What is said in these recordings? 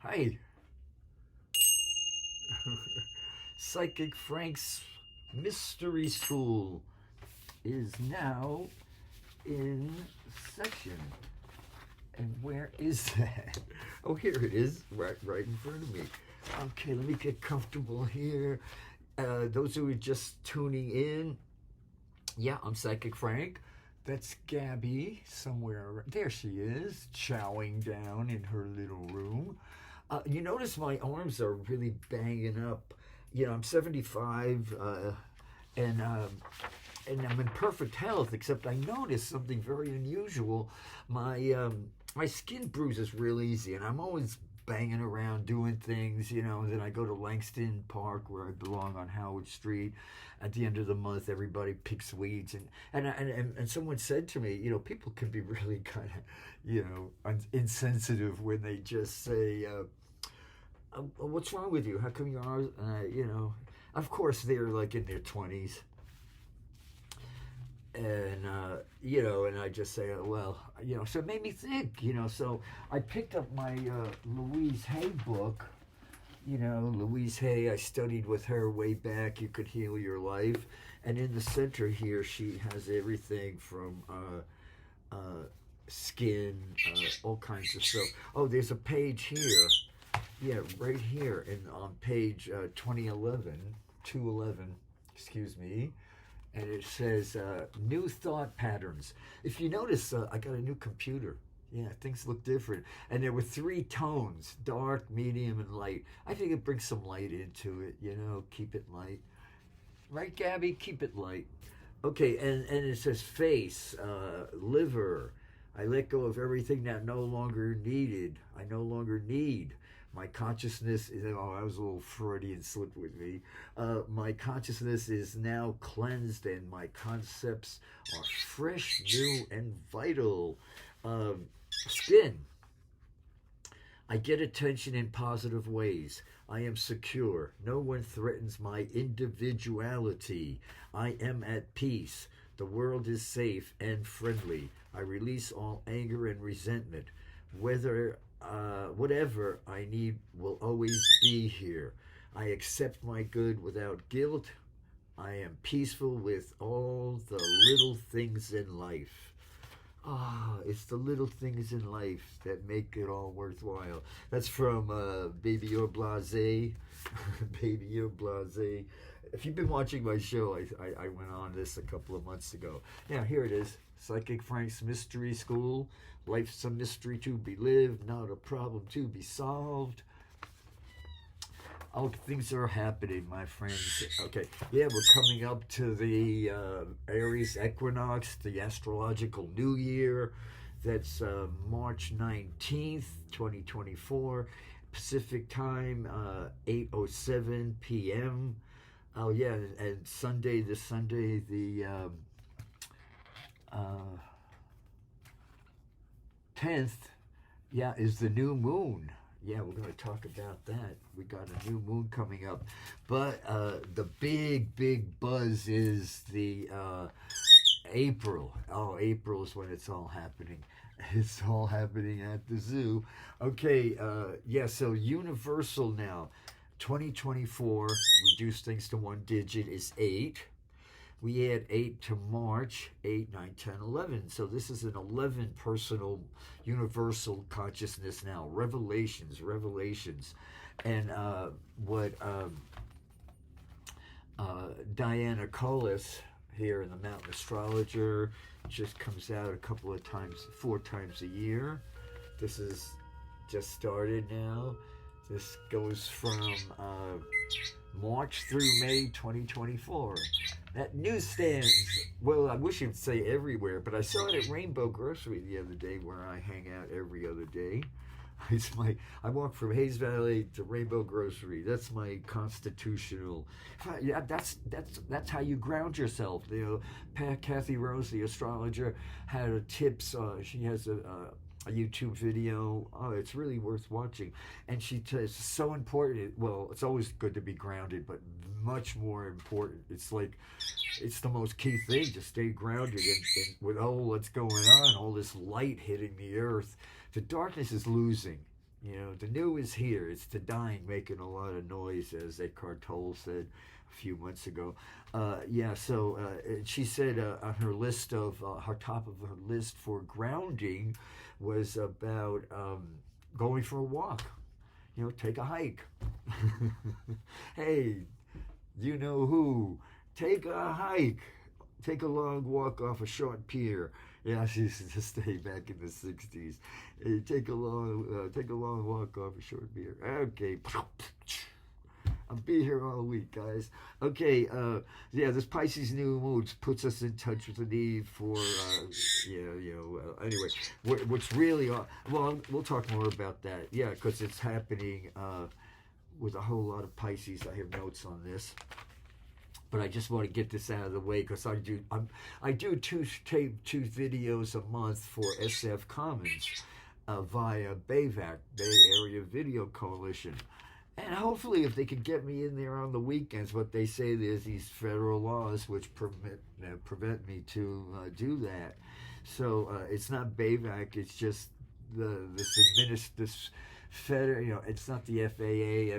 Hi. Psychic Frank's Mystery School is now in session. And where is that? Oh, here it is, right in front of me. Okay, let me get comfortable here. Those who are just tuning in, yeah, I'm Psychic Frank. That's Gabby somewhere. There she is, chowing down in her little room. You notice my arms are really banging up. I'm 75, and I'm in perfect health. Except I noticed something very unusual. My skin bruises real easy, and I'm always banging around doing things. Then I go to Langston Park, where I belong on Howard Street. At the end of the month, everybody picks weeds, and someone said to me, people can be really kind of, insensitive when they just say, what's wrong with you? How come your arms, of course they're like in their 20s. And, and I just say, well, so it made me think, so I picked up my Louise Hay book. Louise Hay, I studied with her way back, You Could Heal Your Life. And in the center here, she has everything from skin, all kinds of stuff. Oh, there's a page here. Yeah, right here on page 211, excuse me. And it says, new thought patterns. If you notice, I got a new computer. Yeah, things look different. And there were 3 tones, dark, medium, and light. I think it brings some light into it, keep it light. Right, Gabby? Keep it light. Okay, and it says face, liver. I let go of everything that no longer needed. I no longer need. My consciousness is, I was a little Freudian slip with me. My consciousness is now cleansed and my concepts are fresh, new, and vital. Skin. I get attention in positive ways. I am secure. No one threatens my individuality. I am at peace. The world is safe and friendly. I release all anger and resentment. Whatever I need will always be here. I accept my good without guilt. I am peaceful with all the little things in life. It's the little things in life that make it all worthwhile. That's from Baby You're Blasé. Baby You're Blasé. If you've been watching my show, I went on this a couple of months ago. Yeah, here it is. Psychic Frank's Mystery School. Life's a mystery to be lived, not a problem to be solved. Oh, things are happening, my friends. Okay, yeah, we're coming up to the Aries Equinox, the Astrological New Year. That's March 19th, 2024. Pacific time, 8:07 p.m. Oh, yeah, and this Sunday, the 10th, yeah, is the new moon. Yeah, we're going to talk about that. We got a new moon coming up. But the big buzz is the April. Oh, April is when it's all happening. It's all happening at the zoo. Okay, so universal now. 2024, reduce things to one digit, is 8. We add 8 to March, 8, 9, 10, 11. So this is an 11 personal universal consciousness now. Revelations. And what Diana Collis here in the Mountain Astrologer just comes out a couple of times, 4 times a year. This is just started now. This goes from March through May 2024. At newsstands, well, I wish it'd say everywhere, but I saw it at Rainbow Grocery the other day, where I hang out every other day. I walk from Hayes Valley to Rainbow Grocery. That's my constitutional. Yeah, that's how you ground yourself. Kathy Rose, the astrologer, had tips. She has a YouTube video. Oh, it's really worth watching. And she says it's so important. Well, it's always good to be grounded, but much more important. It's the most key thing to stay grounded. And with all that's going on, all this light hitting the earth, the darkness is losing. You know, the new is here. It's the dying making a lot of noise, as Eckhart Tolle said a few months ago. Yeah, so she said on her list of, her top of her list for grounding was about going for a walk. You know, take a hike. Hey, you know who? Take a hike. Take a long walk off a short pier. Yeah, she used to stay back in the '60s. Hey, take a long walk off a short pier. Okay. I'll be here all week, guys. Okay, yeah, this Pisces New Moon puts us in touch with the need for, anyway, what's really, well, we'll talk more about that, yeah, because it's happening with a whole lot of Pisces. I have notes on this. But I just want to get this out of the way because I do two videos a month for SF Commons via BAVAC, Bay Area Video Coalition. And hopefully if they can get me in there on the weekends, what they say there's these federal laws which prevent me to do that. So it's not BAVAC, it's just this federal, you know, it's not the FAA,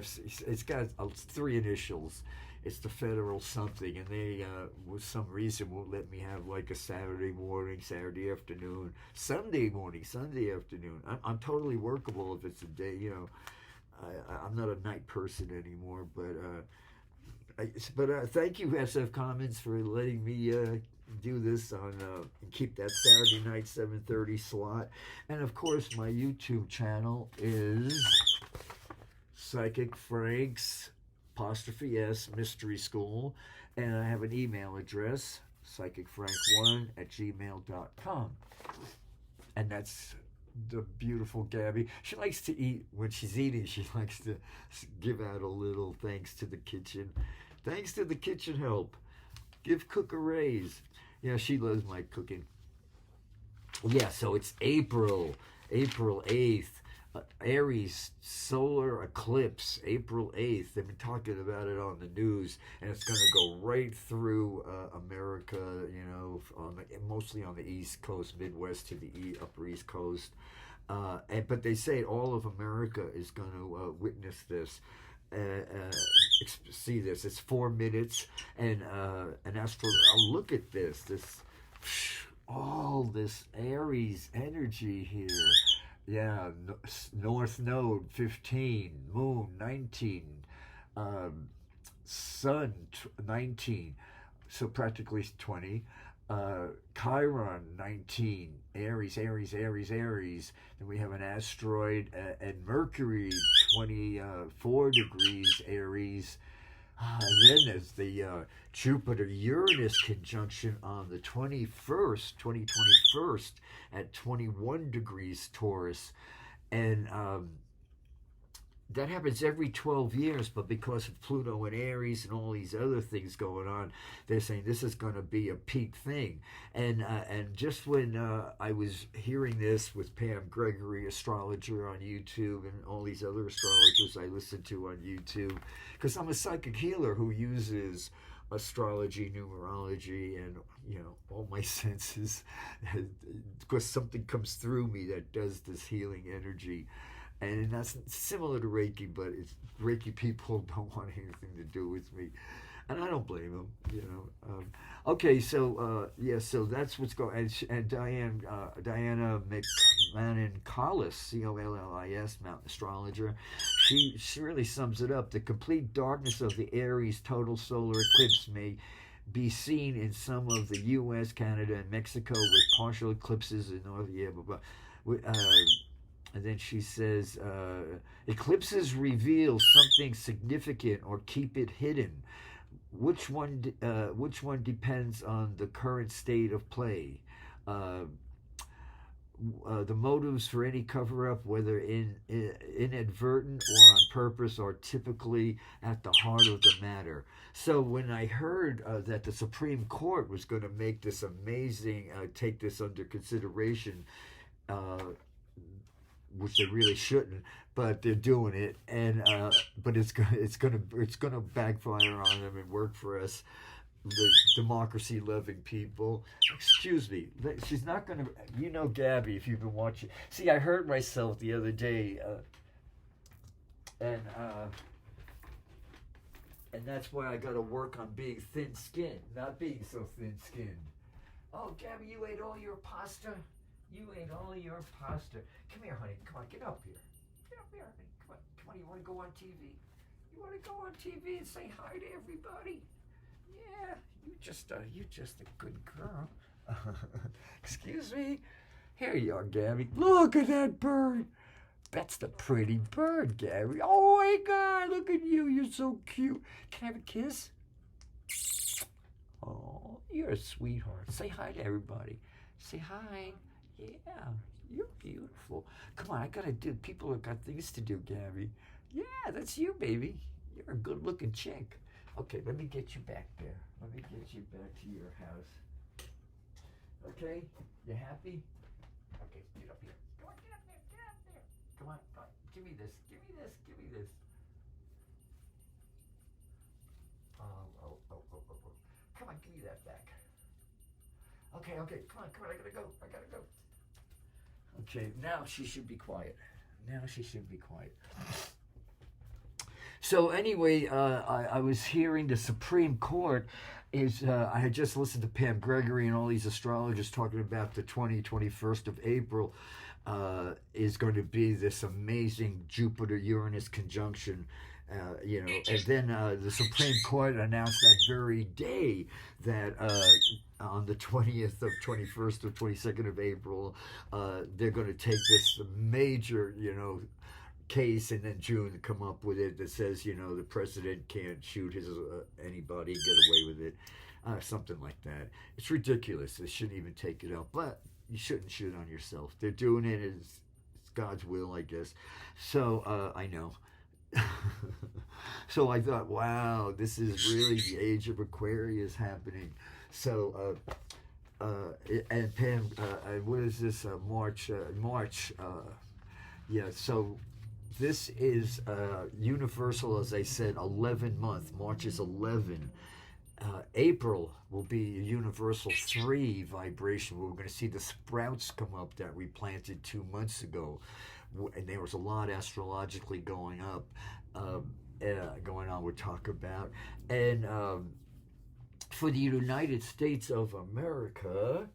it's got 3 initials. It's the federal something, and they, with some reason, won't let me have like a Saturday morning, Saturday afternoon, Sunday morning, Sunday afternoon. I'm totally workable if it's a day, you know. I'm not a night person anymore, but thank you, SF Commons, for letting me do this on and keep that Saturday night 7:30 slot. And of course, my YouTube channel is Psychic Frank's '*S Mystery School, and I have an email address, psychicfrank1@gmail.com, and that's the beautiful Gabby. She likes to eat. When she's eating, she likes to give out a little thanks to the kitchen. Thanks to the kitchen help. Give cook a raise. Yeah, she loves my cooking. Yeah, so it's April 8th. Aries solar eclipse, April 8th. They've been talking about it on the news, and it's going to go right through America, you know, mostly on the East Coast, Midwest to the Upper East Coast. But they say all of America is going to witness this. See this. It's 4 minutes, and look at this. All this Aries energy here. Yeah, North Node 15, Moon 19, Sun 19, so practically 20, Chiron 19, Aries. Then we have an asteroid and Mercury 24 degrees Aries. And then there's the Jupiter-Uranus conjunction on the 2021 at 21 degrees Taurus. And that happens every 12 years, but because of Pluto and Aries and all these other things going on, they're saying this is going to be a peak thing. And just when I was hearing this with Pam Gregory, astrologer on YouTube, and all these other astrologers I listen to on YouTube, because I'm a psychic healer who uses astrology, numerology, and, you know, all my senses, because something comes through me that does this healing energy. And that's similar to Reiki, but Reiki people don't want anything to do with me. And I don't blame them, you know. Okay, so, so that's what's going on. And Diana McMahon Collis, Collis, Mountain Astrologer, she really sums it up. The complete darkness of the Aries total solar eclipse may be seen in some of the U.S., Canada, and Mexico with partial eclipses in North, and then she says, eclipses reveal something significant or keep it hidden. Which one depends on the current state of play. The motives for any cover-up, whether inadvertent or on purpose, are typically at the heart of the matter. So when I heard that the Supreme Court was going to make this amazing, take this under consideration, which they really shouldn't, but they're doing it, and but it's gonna backfire on them and work for us, the democracy-loving people. Excuse me, she's not gonna. You know, Gabby, if you've been watching. See, I heard myself the other day. And that's why I got to work on being thin-skinned, not being so thin-skinned. Oh, Gabby, you ate all your pasta? You ate all your pasta. Come here, honey. Come on, get up here. Get up here, honey. Come on, come on. You want to go on TV? You want to go on TV and say hi to everybody? Yeah, you're just a good girl. Excuse me. Here you are, Gabby. Look at that bird. That's the pretty bird, Gabby. Oh my God, look at you. You're so cute. Can I have a kiss? Oh, you're a sweetheart. Say hi to everybody. Say hi. Yeah, you're beautiful. Come on, I gotta do. People have got things to do, Gabby. Yeah, that's you, baby. You're a good-looking chick. Okay, let me get you back there. Let me get you back to your house. Okay, you happy? Okay, get up here. Come on, get up there. Get up there. Come on, come on. Give me this. Give me this. Give me this. Oh. Come on, give me that back. Okay, come on, I gotta go. Okay, now she should be quiet. So anyway, I was hearing the Supreme Court is, I had just listened to Pam Gregory and all these astrologers talking about the 21st of April is going to be this amazing Jupiter-Uranus conjunction. And then the Supreme Court announced that very day that on the 20th of 21st or 22nd of April, they're going to take this major, case, and then June come up with it that says, the president can't shoot anybody, get away with it, something like that. It's ridiculous. They shouldn't even take it up, but you shouldn't shoot on yourself. They're doing it. It's God's will, I guess. So I know. So I thought, wow, this is really the age of Aquarius happening. So, and Pam, what is this, March, so this is universal, as I said, 11 month. March is 11. April will be a universal 3 vibration. We're going to see the sprouts come up that we planted 2 months ago. And there was a lot astrologically going on, we'll talk about. And for the United States of America,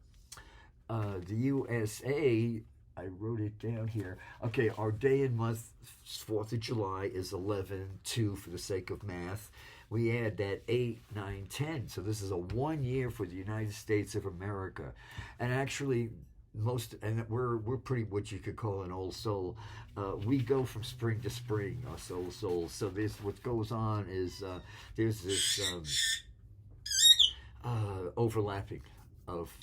the USA, I wrote it down here. Okay, our day and month, 4th of July, is 11/2 for the sake of math. We add that 8, 9, 10. So this is a 1 year for the United States of America. And actually, we're pretty what you could call an old soul. We go from spring to spring, us old souls. So what goes on is there's this overlapping of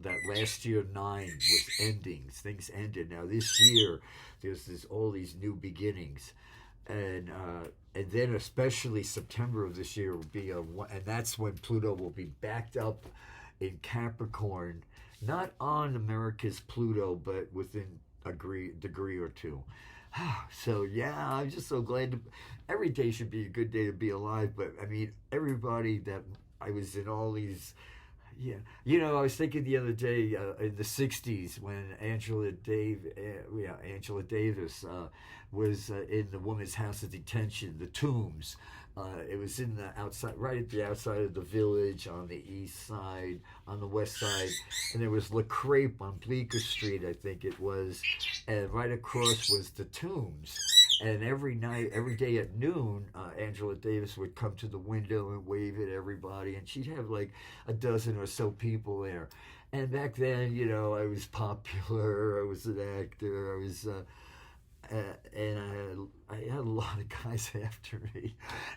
that last year 9 was endings. Things ended. Now this year there's all these new beginnings, and then especially September of this year will be and that's when Pluto will be backed up in Capricorn. Not on America's Pluto, but within a degree or two. So, yeah, I'm just so glad. Every day should be a good day to be alive. But, I mean, everybody that I was in all these... Yeah. I was thinking the other day in the 60s when Angela Davis was in the Women's House of Detention, the Tombs. It was in the outside, right at the outside of the village, on the east side, on the west side, and there was Le Crepe on Bleecker Street, I think it was, and right across was the Tombs. And every day at noon, Angela Davis would come to the window and wave at everybody, and she'd have like a dozen or so people there. And back then, I was popular, I was an actor, I was... and I had a lot of guys after me,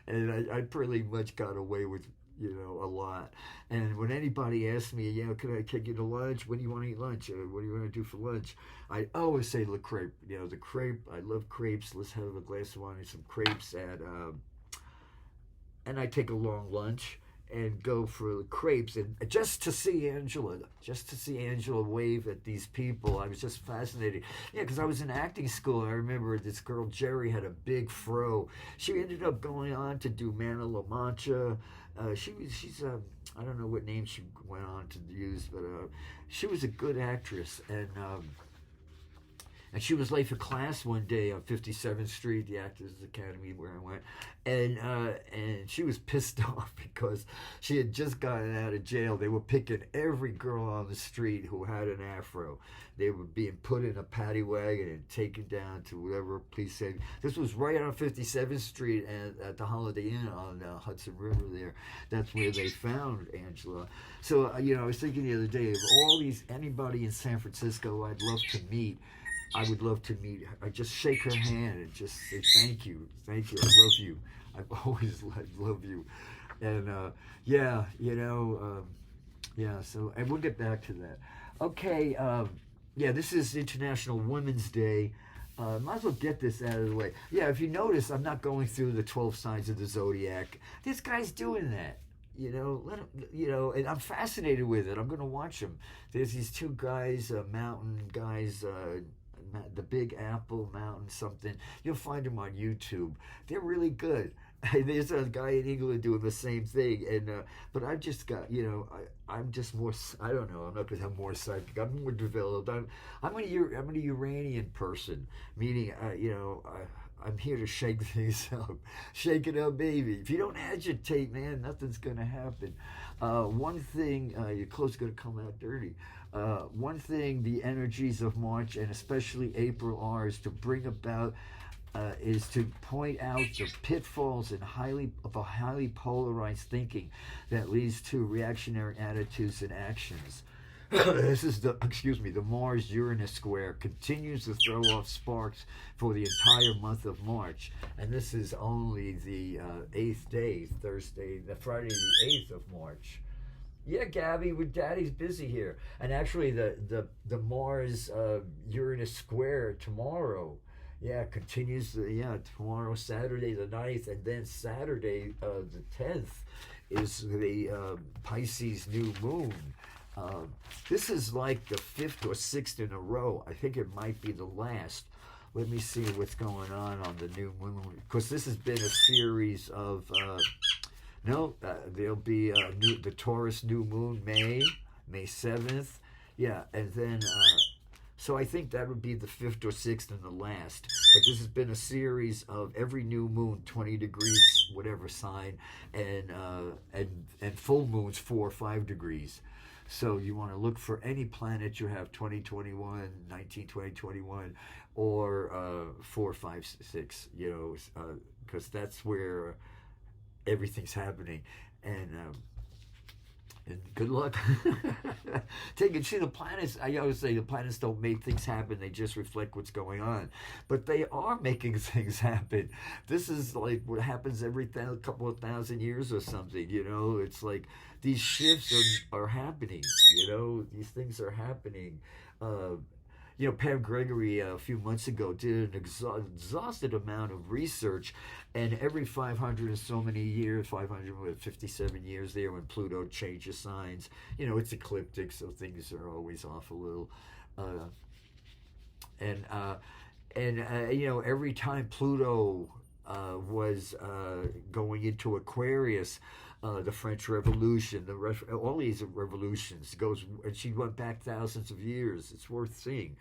and I pretty much got away with, a lot. And when anybody asked me, can I take you to lunch? When do you want to eat lunch? What do you want to do for lunch? I always say Le Crepe. The crepe, I love crepes. Let's have a glass of wine and some crepes and I take a long lunch and go for the crepes, and just to see Angela wave at these people, I was just fascinated. Yeah, because I was in acting school. I remember this girl Jerry had a big fro. She ended up going on to do Man of La Mancha. She's I don't know what name she went on to use, but she was a good actress, and and she was late for class one day on 57th Street, the Actors Academy where I went, and she was pissed off because she had just gotten out of jail. They were picking every girl on the street who had an afro. They were being put in a paddy wagon and taken down to whatever police said. This was right on 57th Street and at the Holiday Inn on Hudson River there. That's where they found Angela. So, I was thinking the other day of anybody in San Francisco I'd love to meet. I would love to meet her. I just shake her hand and just say thank you, I love you. I've always love you, and So, and we'll get back to that. Okay, this is International Women's Day. Might as well get this out of the way. Yeah, if you notice, I'm not going through the 12 signs of the zodiac. This guy's doing that. Let him, and I'm fascinated with it. I'm going to watch him. There's these two guys, mountain guys, the Big Apple Mountain something. You'll find them on YouTube. They're really good. There's a guy in England doing the same thing, and but I've just got, I'm just more. I don't know. I'm not because I'm more psychic. I'm more developed. I'm a Uranian person, meaning I'm here to shake things up. Shake it up, baby. If you don't agitate, man, nothing's gonna happen. One thing, your clothes gonna come out dirty. One thing the energies of March and especially April are is to bring about. Is to point out the pitfalls and highly polarized thinking that leads to reactionary attitudes and actions. This is the Mars-Uranus square continues to throw off sparks for the entire month of March, and this is only the 8th day, Thursday, Friday the 8th of March. Yeah, Gabby, Daddy's busy here, and actually the Mars Uranus square tomorrow. Yeah, continues, tomorrow, Saturday the 9th, and then Saturday the 10th is the Pisces New Moon. This is like the 5th or 6th in a row. I think it might be the last. Let me see what's going on the New Moon. Because this has been a series of, there'll be the Taurus New Moon, May 7th. Yeah, and then... So I think that would be the 5th or 6th and the last. But this has been a series of every new moon, 20 degrees, whatever sign, and full moons, 4 or 5 degrees. So you want to look for any planet you have 2021, 19, 20, 21, or 4, 5, 6, because that's where everything's happening. And good luck. The planets, I always say the planets don't make things happen, they just reflect what's going on. But they are making things happen. This is like what happens every couple of thousand years or something, It's like these shifts are happening, These things are happening. Pam Gregory a few months ago did an exhausted amount of research, and every 500 and so many years, 557 years there when Pluto changes signs, it's ecliptic, so things are always off a little. Every time Pluto was going into Aquarius, the French Revolution, all these revolutions and she went back thousands of years. It's worth seeing.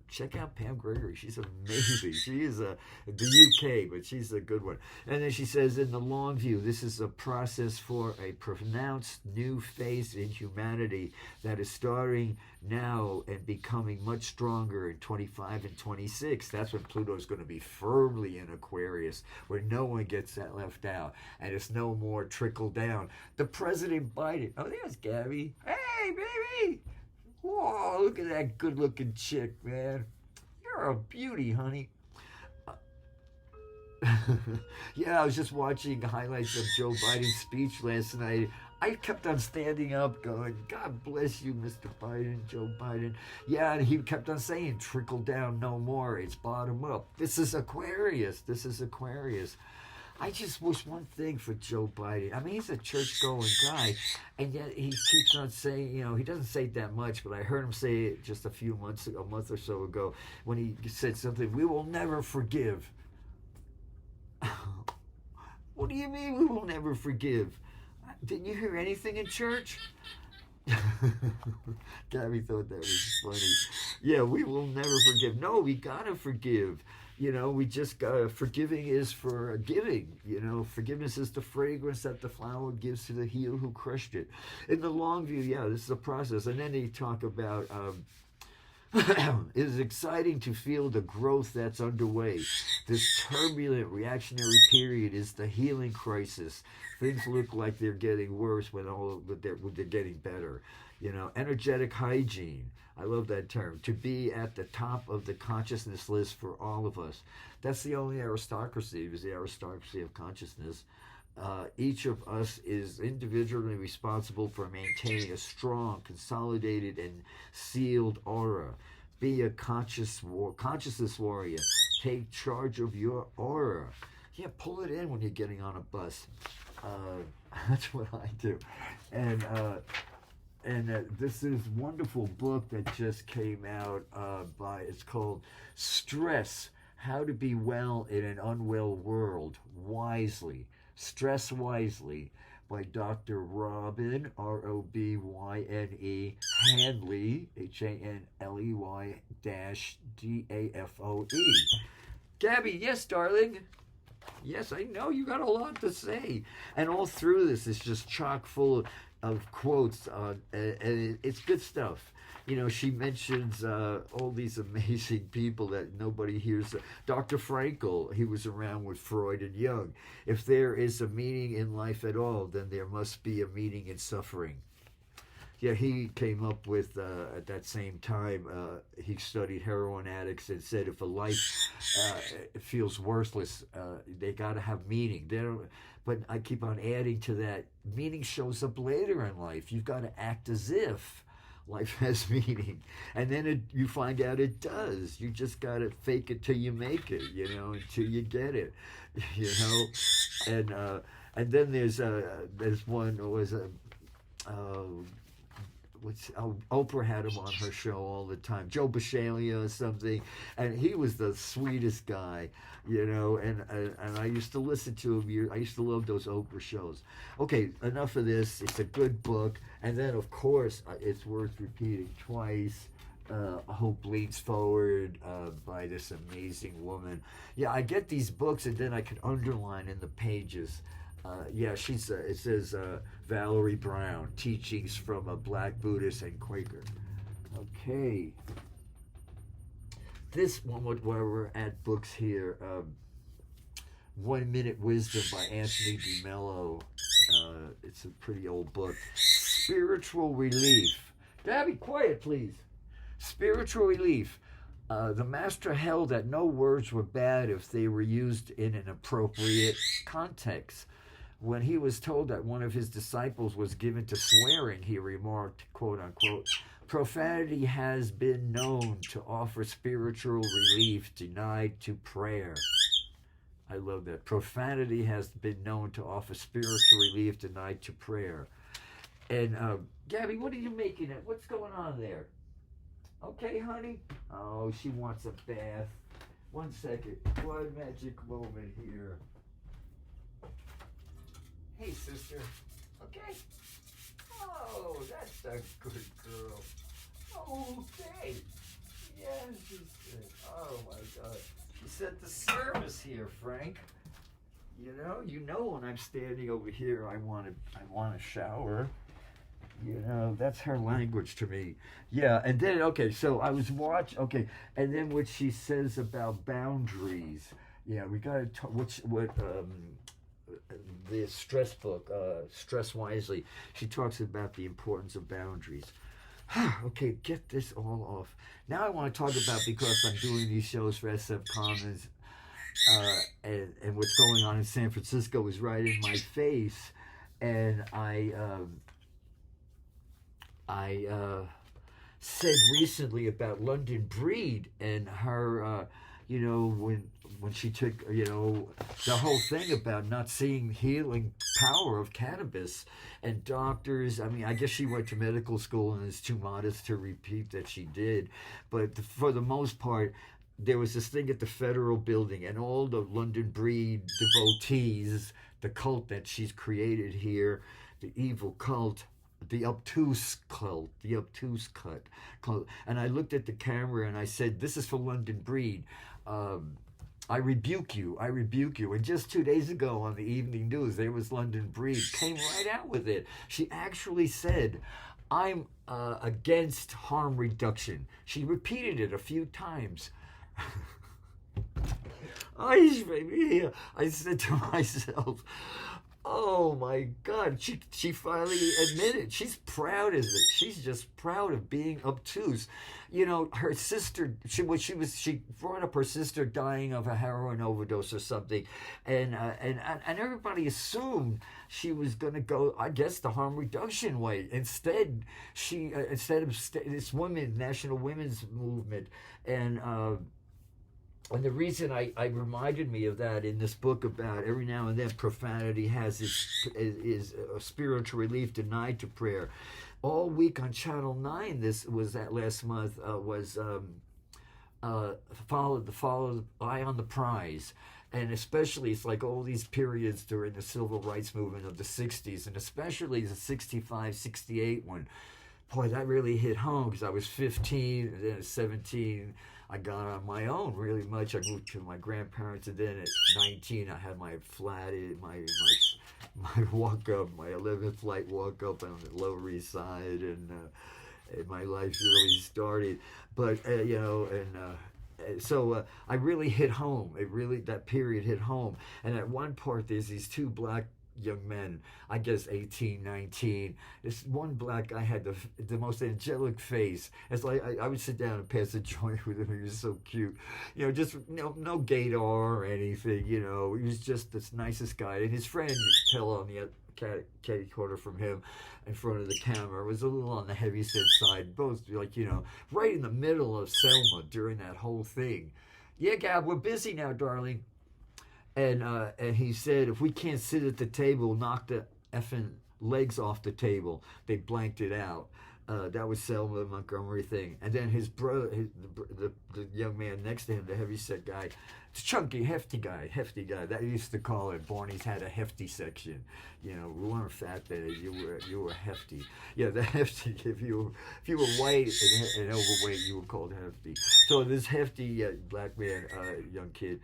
Check out Pam Gregory. She's amazing. She is the UK, but she's a good one. And then she says, in the long view, this is a process for a pronounced new phase in humanity that is starting now and becoming much stronger in 25 and 26. That's when Pluto's going to be firmly in Aquarius, where no one gets that left out, and it's no more trickle down. The President Biden. Oh, there's Gabby. Hey, baby. Whoa, look at that good-looking chick, man. You're a beauty, honey. I was just watching highlights of Joe Biden's speech last night. I kept on standing up going, God bless you, Mr. Biden, Joe Biden. Yeah, and he kept on saying, trickle down no more. It's bottom up. This is Aquarius. I just wish one thing for Joe Biden. I mean, he's a church-going guy, and yet he keeps on saying, he doesn't say it that much, but I heard him say it just a month or so ago, when he said something, we will never forgive. What do you mean we will never forgive? Didn't you hear anything in church? Gabby thought that was funny. Yeah, we will never forgive. No, we gotta forgive. We just gotta. Forgiving is for giving. Forgiveness is the fragrance that the flower gives to the heel who crushed it. In the long view, yeah, this is a process. And then they talk about. It is exciting to feel the growth that's underway. This turbulent reactionary period is the healing crisis. Things look like they're getting worse when they're getting better. Energetic hygiene. I love that term. To be at the top of the consciousness list for all of us. That's the only aristocracy, is the aristocracy of consciousness. Each of us is individually responsible for maintaining a strong, consolidated, and sealed aura. Be a consciousness warrior. Take charge of your aura. Yeah, pull it in when you're getting on a bus. That's what I do. And this is a wonderful book that just came out it's called Stress, How to Be Well in an Unwell World, Wisely. Stress Wisely by Dr. Robin, Robyne, Handley, Hanley -Dafoe. Gabby, yes, darling. Yes, I know you got a lot to say. And all through this is just chock full of quotes, and it's good stuff. She mentions all these amazing people that nobody hears. Dr. Frankl, he was around with Freud and Jung. If there is a meaning in life at all, then there must be a meaning in suffering. Yeah, he came up with, at that same time, he studied heroin addicts and said if a life feels worthless, they got to have meaning. But I keep on adding to that, meaning shows up later in life. You've got to act as if life has meaning. And then you find out it does. You just got to fake it till you make it, until you get it, And then there's one, Oprah had him on her show all the time, Joe Bashalia or something, and he was the sweetest guy, and I used to listen to him. I used to love those Oprah shows. Okay, enough of this. It's a good book, and then of course it's worth repeating twice. Hope Leans Forward by this amazing woman. Yeah, I get these books and then I can underline in the pages. It says Valerie Brown, Teachings from a Black Buddhist and Quaker. Okay. This one, where we're at books here, 1 Minute Wisdom by Anthony DeMello. It's a pretty old book. Spiritual Relief. Gabby, quiet, please. Spiritual Relief. The master held that no words were bad if they were used in an appropriate context. When he was told that one of his disciples was given to swearing, he remarked, quote unquote, profanity has been known to offer spiritual relief denied to prayer. I love that. Profanity has been known to offer spiritual relief denied to prayer. And Gabby, what are you making it? What's going on there? Okay, honey? Oh, she wants a bath. 1 second. One magic moment here. Hey, sister. Okay. Oh, that's a good girl. Okay. Yes, sister. Oh, my God. She set the service here, Frank. You know when I'm standing over here, I want to shower. That's her language to me. Yeah, and then, okay, so I was and then what she says about boundaries. Yeah, we got to talk, the stress book, Stress Wisely, she talks about the importance of boundaries. Okay, get this all off. Now I want to talk about, because I'm doing these shows for SF Commons, and what's going on in San Francisco is right in my face, and I said recently about London Breed and her, when she took, the whole thing about not seeing healing power of cannabis, and doctors, I guess she went to medical school and is too modest to repeat that she did, but for the most part, there was this thing at the Federal Building, and all the London Breed devotees, the cult that she's created here, the evil cult, the obtuse cult, and I looked at the camera and I said, "This is for London Breed. I rebuke you. I rebuke you." And just 2 days ago on the evening news, there was London Breed came right out with it. She actually said, "I'm against harm reduction." She repeated it a few times. I said to myself, "Oh my God!" She finally admitted she's proud of it. She's just proud of being obtuse. You know, her sister. She brought up her sister dying of a heroin overdose or something, and everybody assumed she was going to go, I guess, the harm reduction way. Instead, instead of this National Women's Movement, and the reason I reminded me of that in this book about every now and then profanity has is spiritual relief denied to prayer. All week on Channel 9, this was that last month, was follow the eye on the prize. And especially, it's like all these periods during the civil rights movement of the 60s, and especially the 65, 68 one. Boy, that really hit home because I was 15, and then at 17, I got on my own really much. I moved to my grandparents, and then at 19, I had my flat, my walk up, my 11th flight walk up on the Lower East Side, and my life really started. But so I really hit home. That period hit home. And at one part, there's these two black young men, I guess 18, 19. This one black guy had the most angelic face. It's like I would sit down and pass a joint with him. He was so cute. Just no gaydar or anything, He was just the nicest guy. And his friend, you could tell on the catty corner from him in front of the camera, was a little on the heavy set side. Both, right in the middle of Selma during that whole thing. "Yeah, Gab, we're busy now, darling." And he said, "If we can't sit at the table, knock the effing legs off the table." They blanked it out. That was Selma Montgomery thing. And then his brother, the young man next to him, the heavyset guy, it's chunky, hefty guy. That used to call it. Barney's had a hefty section. We weren't fat then. You were hefty. Yeah, the hefty. If you were white and overweight, you were called hefty. So this hefty black man, young kid,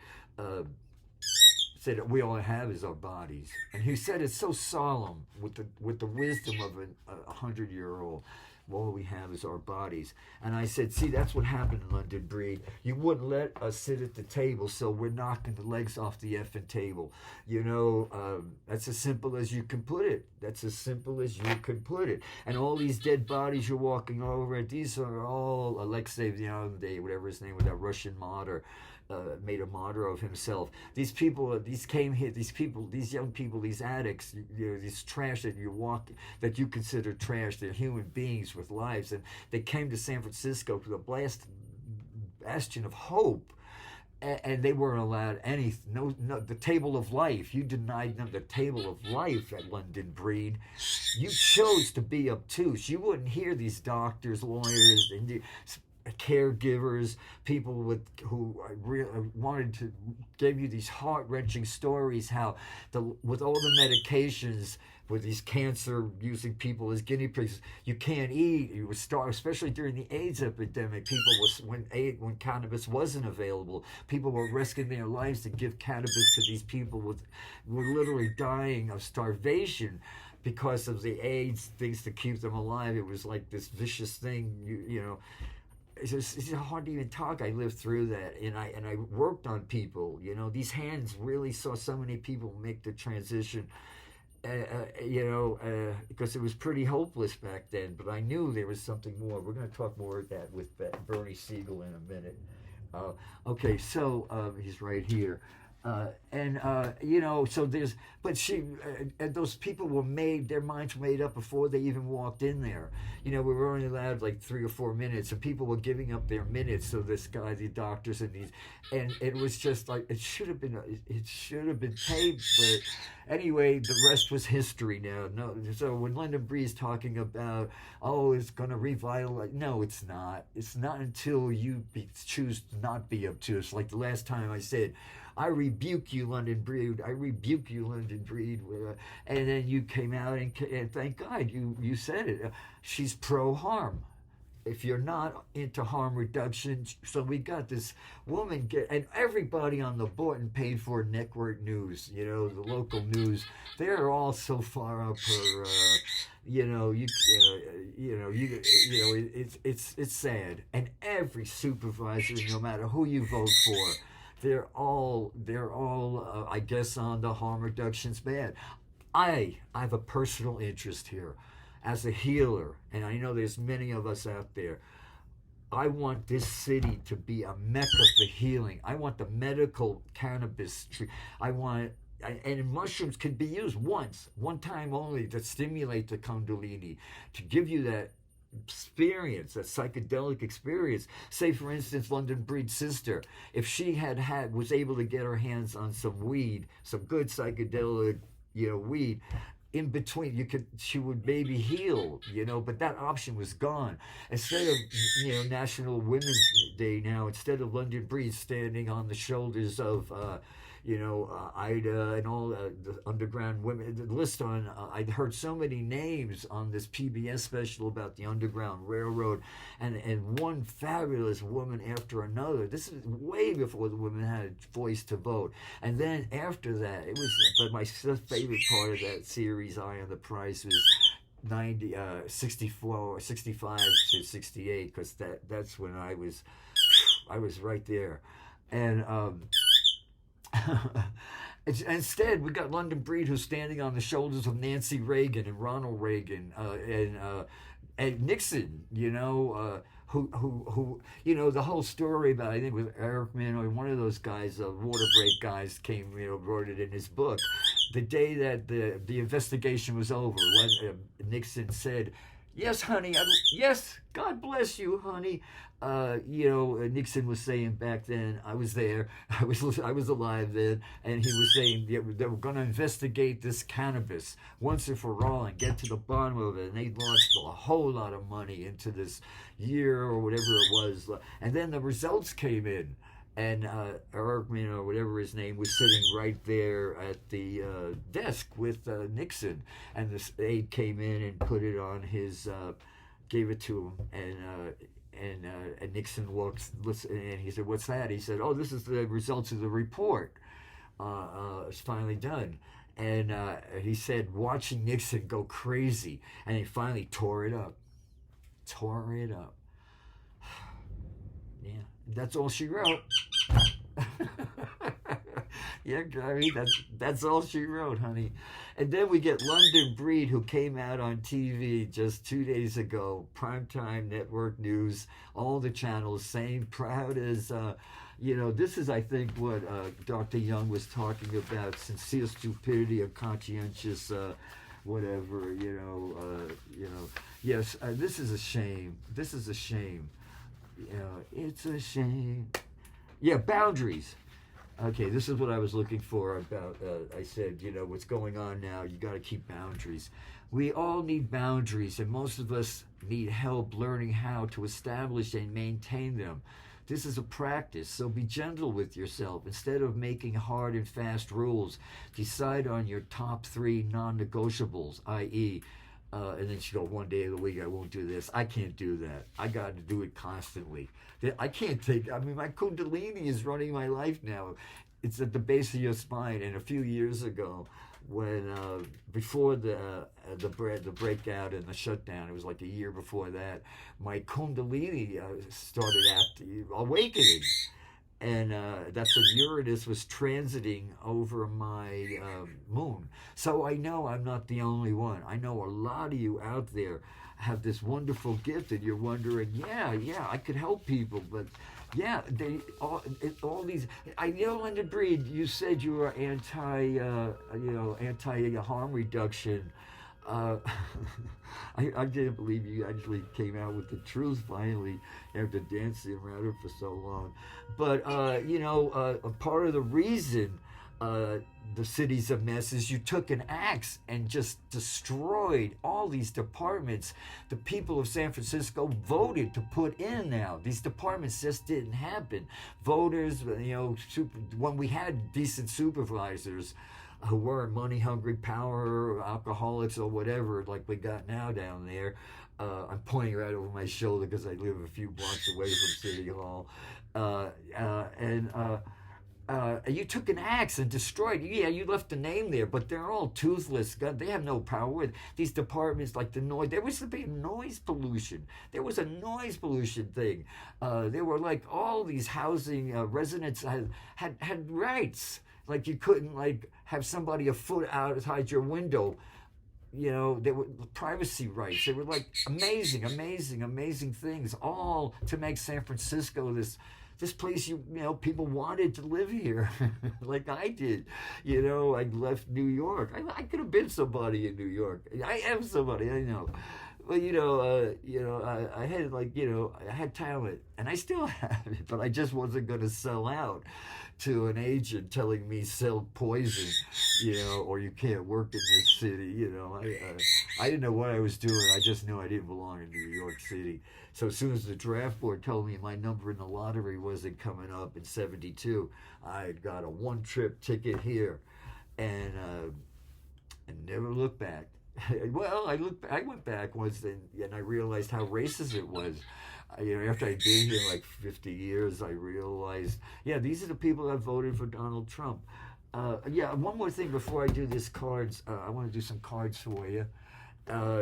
said we all have is our bodies, and he said it's so solemn with the wisdom of a 100-year-old. All we have is our bodies. And I said, see, that's what happened in London Breed. You wouldn't let us sit at the table, so we're knocking the legs off the effing table. That's as simple as you can put it. And all these dead bodies you're walking over, these are all Alexei, whatever his name was, that Russian martyr. Made a martyr of himself. These people, these young people, these addicts, these trash that you consider trash, they're human beings with lives, and they came to San Francisco to the bastion of hope, and they weren't allowed anything. No, the table of life. You denied them the table of life at London Breed. You chose to be obtuse. You wouldn't hear these doctors, lawyers, and caregivers, people who wanted to give you these heart-wrenching stories how with all the medications, with these cancer using people as guinea pigs, you can't eat, you would starve, especially during the AIDS epidemic. When cannabis wasn't available, people were risking their lives to give cannabis to these people were literally dying of starvation because of the AIDS things to keep them alive. It was like this vicious thing, It's hard to even talk. I lived through that, and I worked on people. These hands really saw so many people make the transition. Because it was pretty hopeless back then. But I knew there was something more. We're going to talk more of that with Bernie Siegel in a minute. Okay, so he's right here. So those people their minds were made up before they even walked in there. We were only allowed like 3 or 4 minutes, and people were giving up their minutes. So the doctors and it was just like, it should have been taped, but anyway, the rest was history now. No, so when London Breed's talking about, it's going to revitalize, no, it's not. It's not until you choose to not be obtuse. Like the last time I said, I rebuke you, London breed. I rebuke you, London breed. And then you came out and thank God you said it. She's pro-harm. If you're not into harm reduction, so we got this woman and everybody on the Borton paid for network news, the local news, they're all so far up her, it's sad. And every supervisor, no matter who you vote for, they're all I guess on the harm reduction's bad. I have a personal interest here. As a healer, and I know there's many of us out there, I want this city to be a mecca for healing. I want the medical cannabis tree. And mushrooms can be used one time only, to stimulate the kundalini, to give you that experience, that psychedelic experience. Say, for instance, London Breed's sister, if she was able to get her hands on some weed, some good psychedelic, weed, in between, she would maybe heal, but that option was gone. Instead of, National Women's Day now, instead of London Breed standing on the shoulders of, Ida and all the underground women, the list on, I'd heard so many names on this PBS special about the Underground Railroad, and one fabulous woman after another. This is way before the women had a voice to vote. And then after that, but my favorite part of that series, Eye on the Prize, was 64, 65 to 68, because that's when I was right there. And instead, we got London Breed, who's standing on the shoulders of Nancy Reagan and Ronald Reagan and Nixon. Who the whole story about, I think it was Eric Manoy, one of those guys, water break guys, came, wrote it in his book. The day that the investigation was over, Nixon said, "Yes, honey. Yes, God bless you, honey." Nixon was saying back then, I was there, I was alive then, and he was saying they were going to investigate this cannabis once and for all and get to the bottom of it. And they launched a whole lot of money into this year or whatever it was. And then the results came in. And Erkman, or whatever his name, was sitting right there at the desk with Nixon. And this aide came in and put it on his, gave it to him. And Nixon looks, and he said, "What's that?" He said, "Oh, this is the results of the report. It's finally done." And he said, watching Nixon go crazy. And he finally tore it up. Yeah, that's all she wrote. Yeah, Gary, that's all she wrote, honey. And then we get London Breed, who came out on TV just 2 days ago, primetime network news, all the channels, saying proud as, this is, I think, what Dr. Young was talking about, sincere stupidity or conscientious, whatever, Yes, this is a shame. This is a shame. It's a shame. Yeah, boundaries. Okay, this is what I was looking for about, I said, what's going on now, you got to keep boundaries. We all need boundaries, and most of us need help learning how to establish and maintain them. This is a practice, so be gentle with yourself. Instead of making hard and fast rules, decide on your top 3 non-negotiables, i.e., and then she go, one day of the week I won't do this. I can't do that. I got to do it constantly. I can't my Kundalini is running my life now. It's at the base of your spine. And a few years ago, when before the breakout and the shutdown, it was like a year before that, my Kundalini started awakening. And that's when Uranus was transiting over my moon. So I know I'm not the only one. I know a lot of you out there have this wonderful gift, and you're wondering, yeah, I could help people, but yeah, all these. London Breed, you said you were anti harm reduction. I can't believe you actually came out with the truth finally after dancing around it for so long. But, a part of the reason the city's a mess is you took an axe and just destroyed all these departments. The people of San Francisco voted to put in now. These departments just didn't happen. Voters, when we had decent supervisors who weren't money hungry, power, alcoholics, or whatever like we got now down there. I'm pointing right over my shoulder because I live a few blocks away from City Hall. You took an axe and destroyed. Yeah, you left the name there, but they're all toothless. God, they have no power with these departments like the noise. There was to be noise pollution. There was a noise pollution thing. There were like all these housing residents had rights. Like you couldn't like have somebody a foot outside your window. They were privacy rights. They were like amazing things, all to make San Francisco this place people wanted to live here, like I did. I left New York. I could have been somebody in New York. I am somebody, I know. But I had I had talent, and I still have it, but I just wasn't going to sell out to an agent telling me sell poison, or you can't work in this city. I didn't know what I was doing. I just knew I didn't belong in New York City. So as soon as the draft board told me my number in the lottery wasn't coming up in '72, I got a one-trip ticket here, and never looked back. Well, I went back once, and I realized how racist it was. After I'd been here like 50 years, I realized, these are the people that voted for Donald Trump. One more thing before I do this cards. I want to do some cards for you.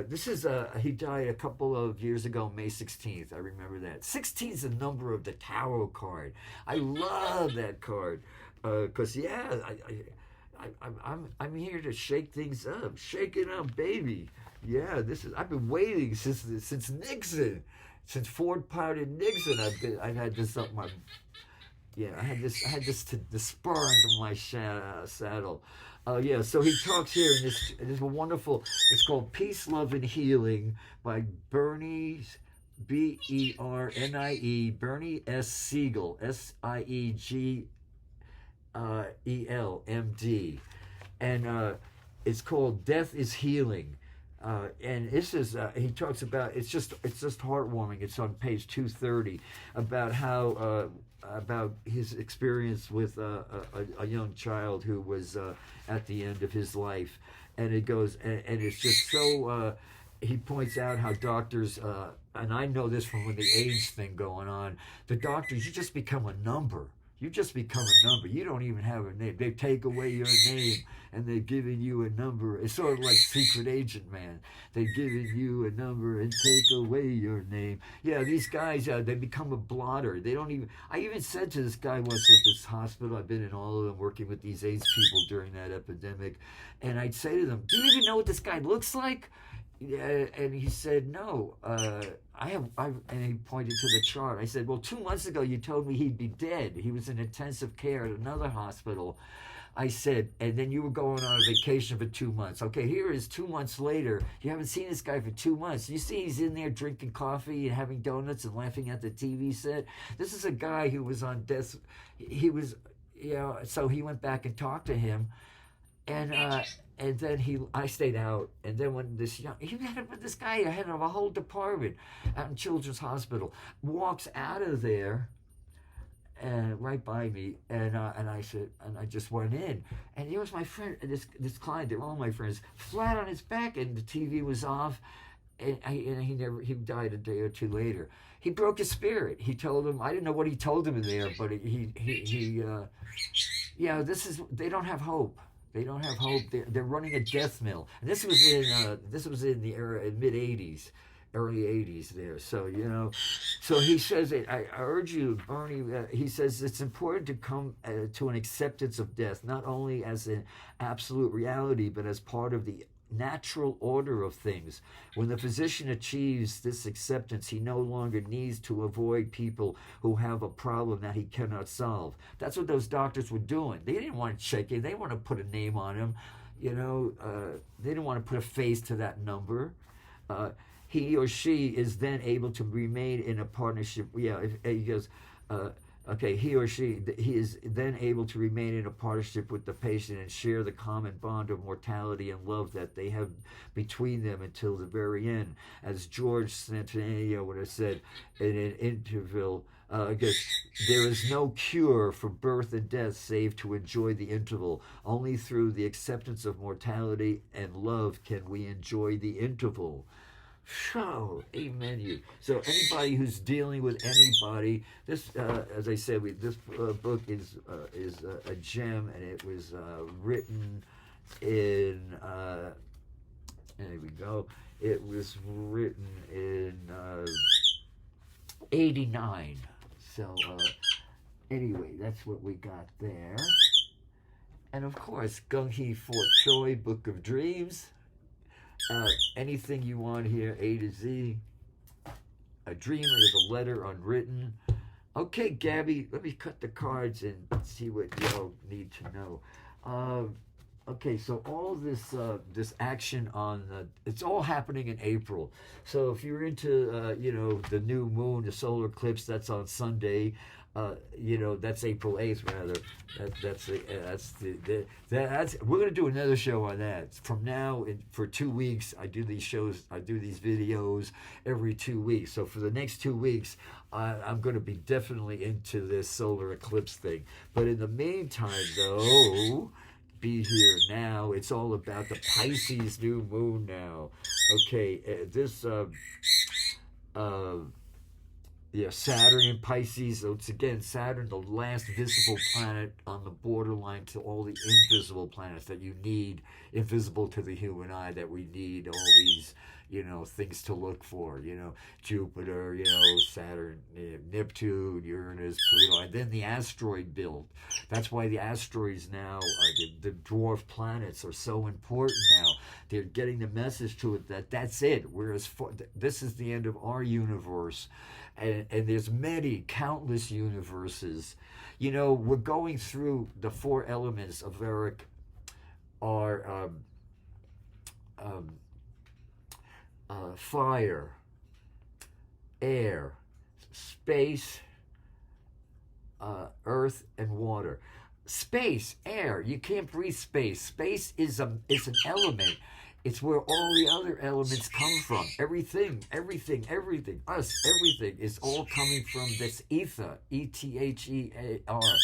This is he died a couple of years ago, May 16th. I remember that. 16 is the number of the Tarot card. I love that card because I'm here to shake things up. Shake it up, baby. Yeah, I've been waiting since Nixon. Since Ford pardoned Nixon, I've had this up my. I had this the spur under my saddle. So he talks here in this wonderful. It's called Peace, Love, and Healing by Bernie, B-E-R-N-I-E, Bernie S. Siegel, S-I-E-G. E-L-M-D, and it's called Death is Healing, and this is he talks about it's just heartwarming. It's on page 230 about how about his experience with a young child who was at the end of his life, and it goes and it's just so he points out how doctors and I know this from when the age thing going on, the doctors, you just become a number. You just become a number. You don't even have a name. They take away your name and they've given you a number. It's sort of like Secret Agent Man. They've given you a number and take away your name. Yeah, these guys, they become a blotter. They don't even... I even said to this guy once at this hospital, I've been in all of them working with these AIDS people during that epidemic, and I'd say to them, do you even know what this guy looks like? And he said, no, and he pointed to the chart. I said, well, 2 months ago you told me he'd be dead. He was in intensive care at another hospital. I said, and then you were going on a vacation for 2 months. Okay, here it is 2 months later. You haven't seen this guy for 2 months. You see he's in there drinking coffee and having donuts and laughing at the TV set. This is a guy who was on death. He was, so he went back and talked to him. And then I stayed out. And then when this guy, head of a whole department out in Children's Hospital, walks out of there, and right by me, and I said, and I just went in, and here was my friend, this client, they're all my friends, flat on his back, and the TV was off, and he died a day or two later. He broke his spirit. He told him, I didn't know what he told him in there, but they don't have hope. They don't have hope. They're running a death mill. And this was in the era in mid '80s, early '80s there. So so he says, I urge you, Bernie. He says it's important to come to an acceptance of death, not only as an absolute reality, but as part of the natural order of things. When the physician achieves this acceptance, he no longer needs to avoid people who have a problem that he cannot solve. That's what those doctors were doing. They didn't want to check in. They want to put a name on him. They didn't want to put a face to that number. He or she is then able to remain in a partnership. He goes, Okay, he or she, he is then able to remain in a partnership with the patient and share the common bond of mortality and love that they have between them until the very end. As George Santayana would have said in an interval, again, there is no cure for birth and death save to enjoy the interval. Only through the acceptance of mortality and love can we enjoy the interval. So, amen. You. So, anybody who's dealing with anybody, this, as I said, this book is a gem, and it was written in. There we go. It was written in '89. So, anyway, that's what we got there. And of course, Gung Hee Fort Choi, Book of Dreams. Anything you want here, A to Z. A dream is a letter unwritten. Okay, Gabby, let me cut the cards and see what y'all need to know. Okay, so all this this action on it's all happening in April. So if you're into the new moon, the solar eclipse, that's on Sunday. That's April 8th rather. That's we're gonna do another show on that. From now for 2 weeks, I do these shows. I do these videos every 2 weeks. So for the next 2 weeks, I'm going to be definitely into this solar eclipse thing. But in the meantime, though, be here now. It's all about the Pisces new moon now. Okay, Saturn in Pisces. So it's again Saturn, the last visible planet on the borderline to all the invisible planets that you need, invisible to the human eye, that we need all these, things to look for. Jupiter, Saturn, Neptune, Uranus, Pluto, and then the asteroid belt. That's why the asteroids now, the dwarf planets, are so important now. They're getting the message to it that that's it. This is the end of our universe. And there's countless universes. We're going through the 4 elements of Eric are fire, air, space, earth, and water. Space, air, you can't breathe space. Space is an element. It's where all the other elements come from. Everything, us, everything is all coming from this ether, E-T-H-E-A-R.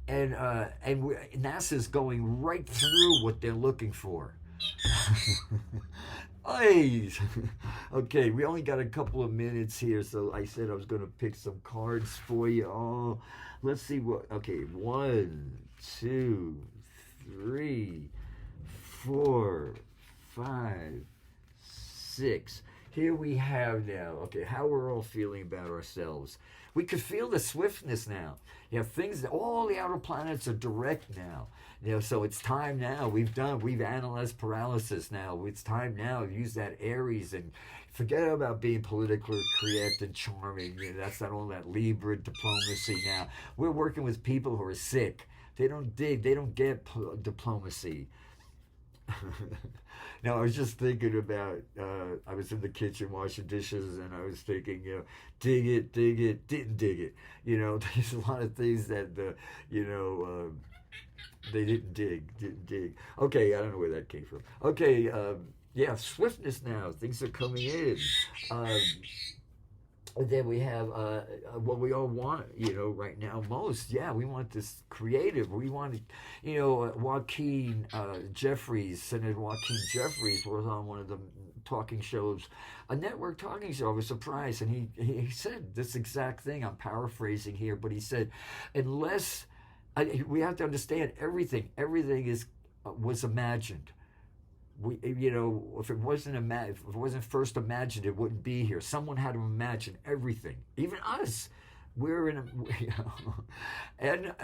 And NASA's going right through what they're looking for. Okay, we only got a couple of minutes here, so I said I was going to pick some cards for you all. Let's see what. Okay, 1, 2, 3, 4, 5, 6. Here we have now, okay, how we're all feeling about ourselves. We could feel the swiftness now. All the outer planets are direct now. So it's time now. We've analyzed paralysis now. It's time now to use that Aries and forget about being politically correct and charming. That's not all that Libra diplomacy now. We're working with people who are sick. They don't get diplomacy. Now, I was just thinking about, I was in the kitchen washing dishes, and I was thinking, dig it, didn't dig it. There's a lot of things that, they didn't dig. Okay, I don't know where that came from. Okay, swiftness now. Things are coming in. And then we have what we all want, right now most. Yeah, we want this creative. We want, Joaquin Jeffries, Senator Joaquin Jeffries was on one of the talking shows, a network talking show. I was surprised, and he said this exact thing. I'm paraphrasing here, but he said, we have to understand everything was imagined. If it wasn't first imagined, it wouldn't be here. Someone had to imagine everything, even us. We're in and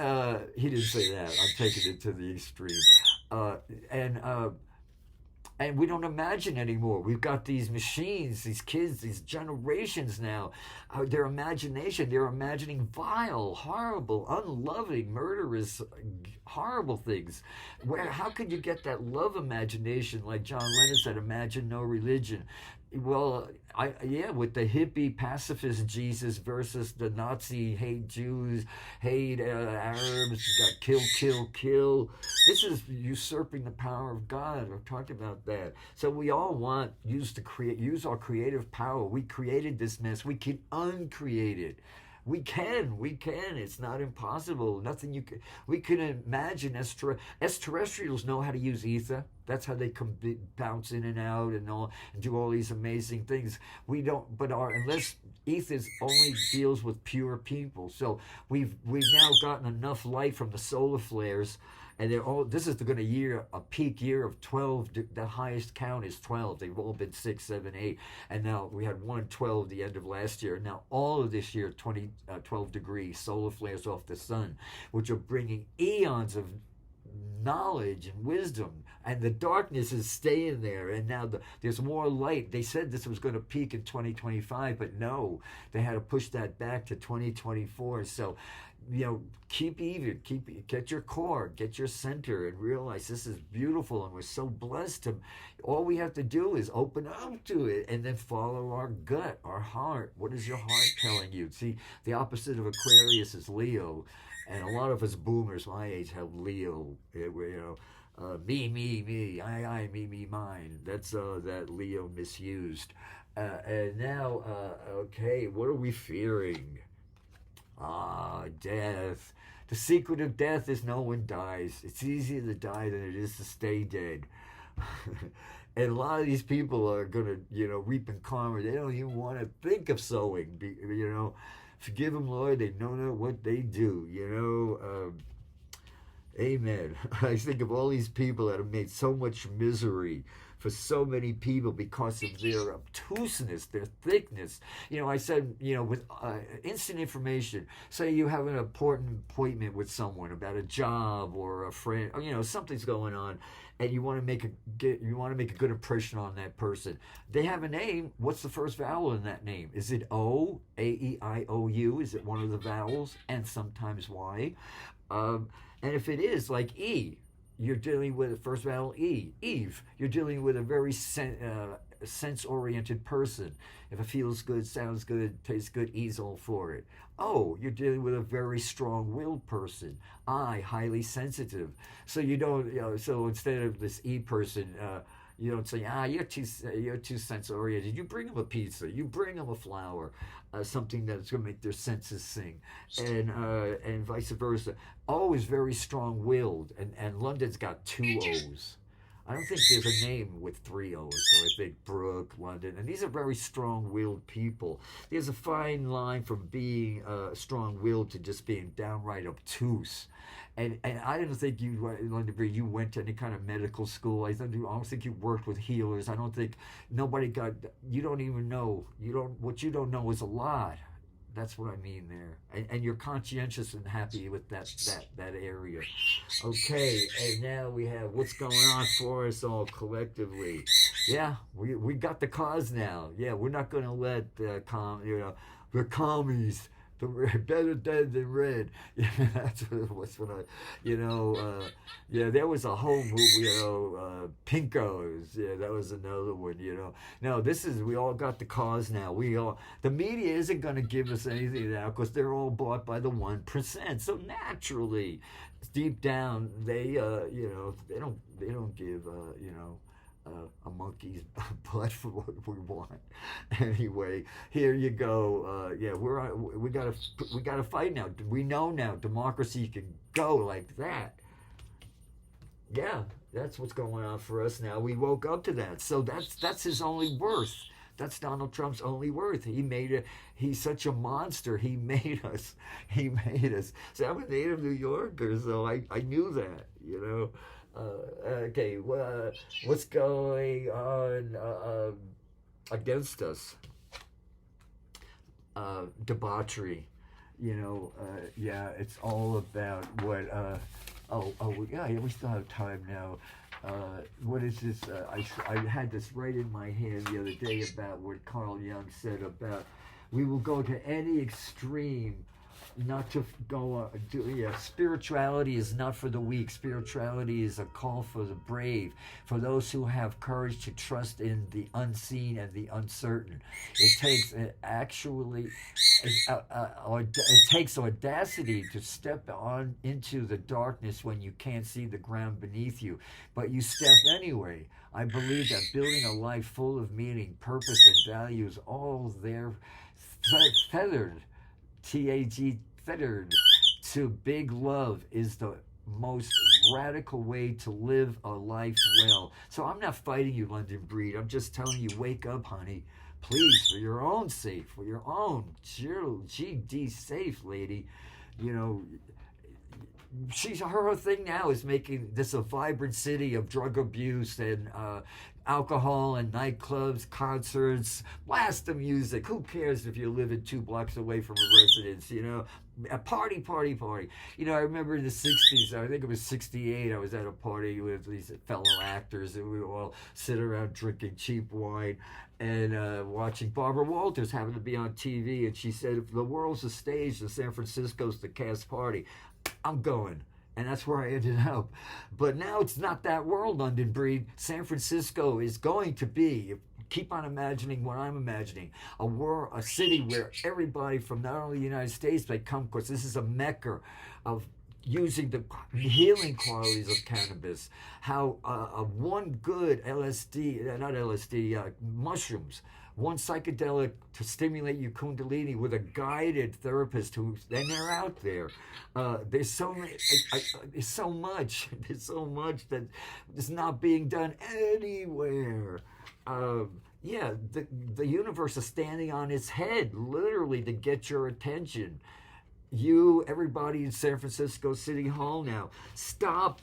he didn't say that. I'm taking it to the extreme. And we don't imagine anymore. We've got these machines, these kids, these generations now. Their imagination, they're imagining vile, horrible, unloving, murderous, horrible things. How could you get that love imagination, like John Lennon said, imagine no religion? Well, with the hippie pacifist Jesus versus the Nazi hate Jews, hate Arabs, got kill, kill, kill. This is usurping the power of God. I've talked about that. So we all want use our creative power. We created this mess. We can uncreate it. We can. It's not impossible. Nothing we can imagine. Extraterrestrials know how to use ether. That's how they come bounce in and out and do all these amazing things. We don't. But unless ether only deals with pure people. So we've now gotten enough light from the solar flares. And this is going to a peak year of 12. The highest count is 12. They've all been 6, 7, 8. And now we had 112 the end of last year. Now all of this year, 12 degrees solar flares off the sun, which are bringing eons of knowledge and wisdom. And the darkness is staying there. And now there's more light. They said this was going to peak in 2025, but no. They had to push that back to 2024. So keep even, get your core, get your center, and realize this is beautiful, and we're so blessed. All we have to do is open up to it, and then follow our gut, our heart. What is your heart telling you? See, the opposite of Aquarius is Leo, and a lot of us boomers my age have Leo. Me, I, me, mine. That's that Leo misused. And now, okay, what are we fearing? Death. The secret of death is no one dies. It's easier to die than it is to stay dead. And a lot of these people are going to, reap in karma. They don't even want to think of sowing. Forgive them, Lord. They know not what they do, Amen. I think of all these people that have made so much misery for so many people because of their obtuseness, their thickness. I said, with instant information, say you have an important appointment with someone about a job or a friend, or, something's going on, and you want to make a good impression on that person. They have a name. What's the first vowel in that name? Is it O, A-E-I-O-U? Is it one of the vowels? And sometimes Y. And if it is, like E, you're dealing with the first vowel E, Eve. You're dealing with a very sense-oriented person. If it feels good, sounds good, tastes good, E's all for it. O, you're dealing with a very strong-willed person. I, highly sensitive. So you don't. So instead of this E person, you don't say, you're too sense-oriented. You bring them a pizza. You bring them a flower. Something that's going to make their senses sing, and vice versa. O is very strong-willed, and London's got 2 O's. I don't think there's a name with 3 O's, so I think Brooke, London, and these are very strong-willed people. There's a fine line from being strong-willed to just being downright obtuse. And I don't think you went to any kind of medical school. I don't think you worked with healers. I don't think you don't even know. What you don't know is a lot. That's what I mean there. And you're conscientious and happy with that area. Okay, and now we have what's going on for us all collectively. Yeah, we got the cause now. Yeah, we're not going to let the commies. Better dead than red. That's what I, there was a whole movie, Pinkos. Yeah, that was another one, No, we all got the cause now. The media isn't going to give us anything now because they're all bought by the 1%. So naturally, deep down, they don't give, a monkey's butt for what we want. Anyway, here you go. We gotta fight now. We know now democracy can go like that. Yeah, that's what's going on for us now. We woke up to that. So that's his only worth. That's Donald Trump's only worth. He's such a monster. He made us. So I'm a native New Yorker, so I knew that, Okay, what's going on against us? Debauchery. It's all about what... we still have time now. what is this? I had this right in my hand the other day about what Carl Jung said about we will go to any extreme not to go spirituality is not for the weak. Spirituality is a call for the brave, for those who have courage to trust in the unseen and the uncertain. It takes it takes audacity to step on into the darkness when you can't see the ground beneath you, but you step anyway. I believe that building a life full of meaning, purpose, and values, all there feathered, T-A-G, fettered to big love is the most radical way to live a life well. So I'm not fighting you, London Breed. I'm just telling you, wake up, honey. Please, for your own sake, for your own GD safe, lady. You know, her thing now is making this a vibrant city of drug abuse and alcohol and nightclubs, concerts, blast the music. Who cares if you live 2 blocks away from a residence, you know? A party. You know, I remember in the 60s, I think it was 68, I was at a party with these fellow actors and we would all sit around drinking cheap wine and watching. Barbara Walters happened to be on TV and she said, if the world's a stage and San Francisco's the cast party, I'm going. And that's where I ended up. But now it's not that world, London Breed. San Francisco is going to be, keep on imagining what I'm imagining, a city where everybody from not only the United States, but come, because this is a mecca of using the healing qualities of cannabis. How one good mushrooms, one psychedelic to stimulate your kundalini with a guided therapist who, then they're out there. There's so much that is not being done anywhere. The universe is standing on its head, literally, to get your attention. You, everybody in San Francisco City Hall now, stop,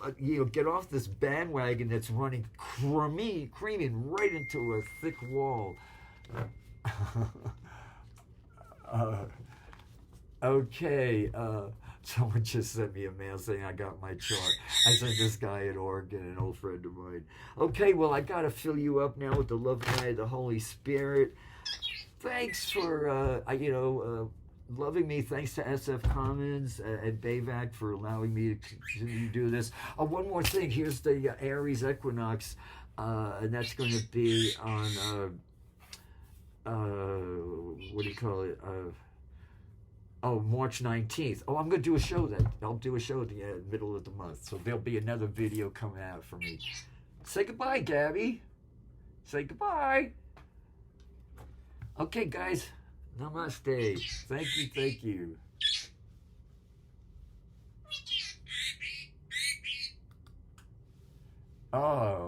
get off this bandwagon that's running creaming right into a thick wall. Okay, someone just sent me a mail saying I got my chart. I sent this guy in Oregon, an old friend of mine. Okay, well, I got to fill you up now with the love and light of the Holy Spirit. Thanks for, loving me. Thanks to SF Commons and Bayvac for allowing me to do this. One more thing. Here's the Aries Equinox, and that's going to be on, what do you call it? March 19th. I'm going to do a show then. I'll do a show at the middle of the month. So there'll be another video coming out for me. Say goodbye, Gabby. Say goodbye. Okay, guys. Namaste. Thank you. Oh.